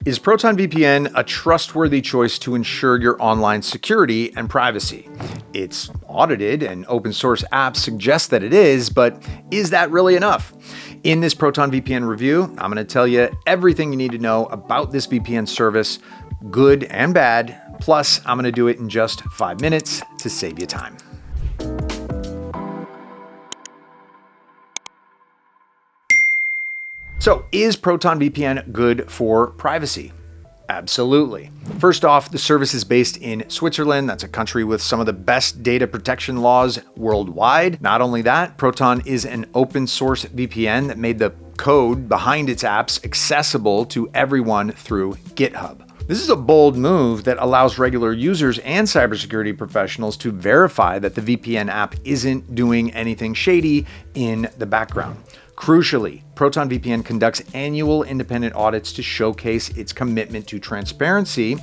Is Proton VPN a trustworthy choice to ensure your online security and privacy? It's audited and open source apps suggest that it is, but is that really enough? In this Proton VPN review, I'm going to tell you everything you need to know about this VPN service, good and bad. Plus, I'm going to do it in just 5 minutes to save you time. So, is Proton VPN good for privacy? Absolutely. First off, the service is based in Switzerland. That's a country with some of the best data protection laws worldwide. Not only that, Proton is an open source VPN that made the code behind its apps accessible to everyone through GitHub. This is a bold move that allows regular users and cybersecurity professionals to verify that the VPN app isn't doing anything shady in the background. Crucially, Proton VPN conducts annual independent audits to showcase its commitment to transparency,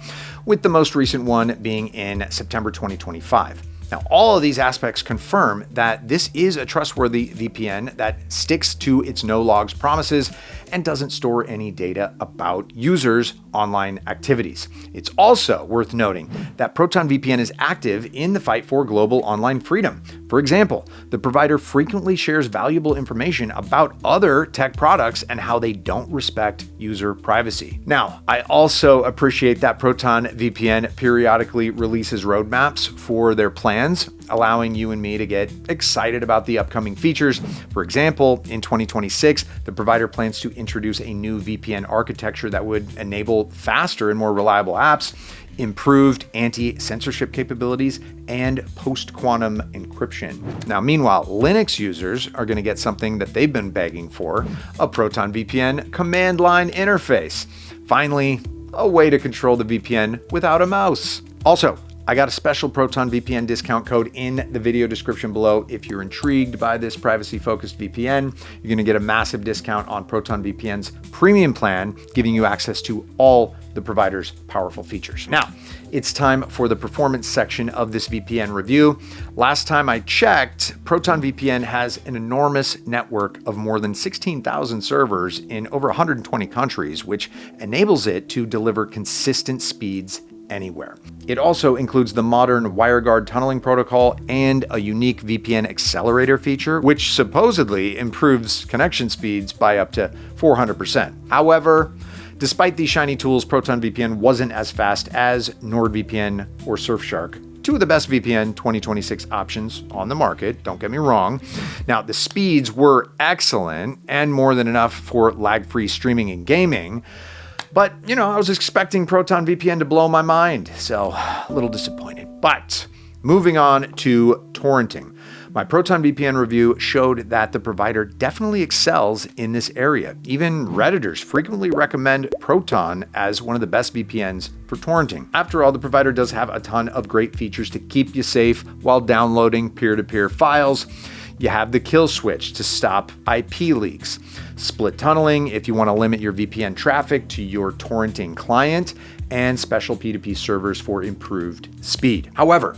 with the most recent one being in September 2025. Now, all of these aspects confirm that this is a trustworthy VPN that sticks to its no logs promises and doesn't store any data about users' online activities. It's also worth noting that Proton VPN is active in the fight for global online freedom. For example, the provider frequently shares valuable information about other tech products and how they don't respect user privacy. Now, I also appreciate that Proton VPN periodically releases roadmaps for their plans, allowing you and me to get excited about the upcoming features. For example, in 2026, the provider plans to introduce a new VPN architecture that would enable faster and more reliable apps, improved anti-censorship capabilities, and post-quantum encryption. Now, meanwhile, Linux users are going to get something that they've been begging for, a Proton VPN command line interface. Finally, a way to control the VPN without a mouse. Also, I got a special Proton VPN discount code in the video description below. If you're intrigued by this privacy-focused VPN, you're going to get a massive discount on Proton VPN's premium plan, giving you access to all the provider's powerful features. Now, it's time for the performance section of this VPN review. Last time I checked, Proton VPN has an enormous network of more than 16,000 servers in over 120 countries, which enables it to deliver consistent speeds anywhere. It also includes the modern WireGuard tunneling protocol and a unique VPN accelerator feature, which supposedly improves connection speeds by up to 400%. However, despite these shiny tools, Proton VPN wasn't as fast as NordVPN or Surfshark, two of the best VPN 2026 options on the market, don't get me wrong. Now, the speeds were excellent and more than enough for lag-free streaming and gaming. But, I was expecting Proton VPN to blow my mind, so a little disappointed. But moving on to torrenting. My Proton VPN review showed that the provider definitely excels in this area. Even Redditors frequently recommend Proton as one of the best VPNs for torrenting. After all, the provider does have a ton of great features to keep you safe while downloading peer-to-peer files. You have the kill switch to stop IP leaks, split tunneling if you want to limit your VPN traffic to your torrenting client, and special P2P servers for improved speed. However,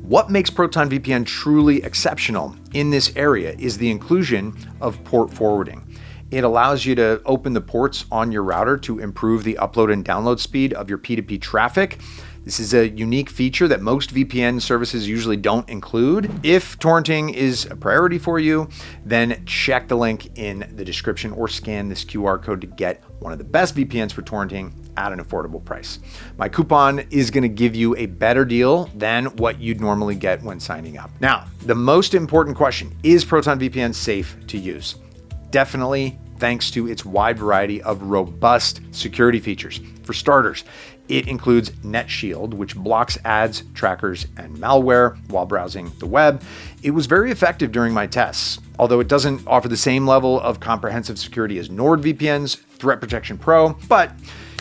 what makes Proton VPN truly exceptional in this area is the inclusion of port forwarding. It allows you to open the ports on your router to improve the upload and download speed of your P2P traffic. This is a unique feature that most VPN services usually don't include. If torrenting is a priority for you, then check the link in the description or scan this QR code to get one of the best VPNs for torrenting at an affordable price. My coupon is going to give you a better deal than what you'd normally get when signing up. Now, the most important question, is Proton VPN safe to use? Definitely, thanks to its wide variety of robust security features. For starters, it includes NetShield, which blocks ads, trackers, and malware while browsing the web. It was very effective during my tests, although it doesn't offer the same level of comprehensive security as NordVPN's Threat Protection Pro, but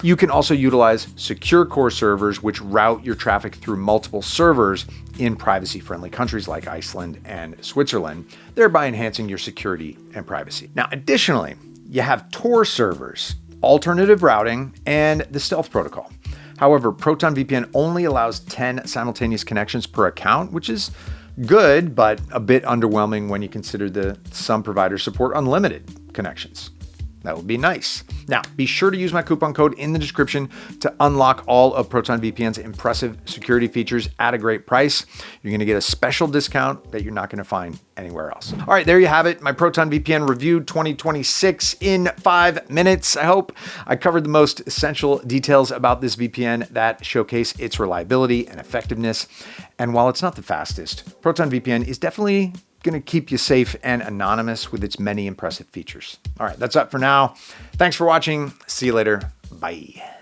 you can also utilize secure core servers, which route your traffic through multiple servers in privacy-friendly countries like Iceland and Switzerland, thereby enhancing your security and privacy. Now, additionally, you have Tor servers, alternative routing, and the stealth protocol. However, Proton VPN only allows 10 simultaneous connections per account, which is good, but a bit underwhelming when you consider that some providers support unlimited connections. That would be nice. Now, be sure to use my coupon code in the description to unlock all of Proton VPN's impressive security features at a great price. You're going to get a special discount that you're not going to find anywhere else. All right, there you have it. My Proton VPN review 2026 in 5 minutes. I hope I covered the most essential details about this VPN that showcase its reliability and effectiveness. And while it's not the fastest, Proton VPN is definitely going to keep you safe and anonymous with its many impressive features. All right, that's it for now. Thanks for watching. See you later. Bye.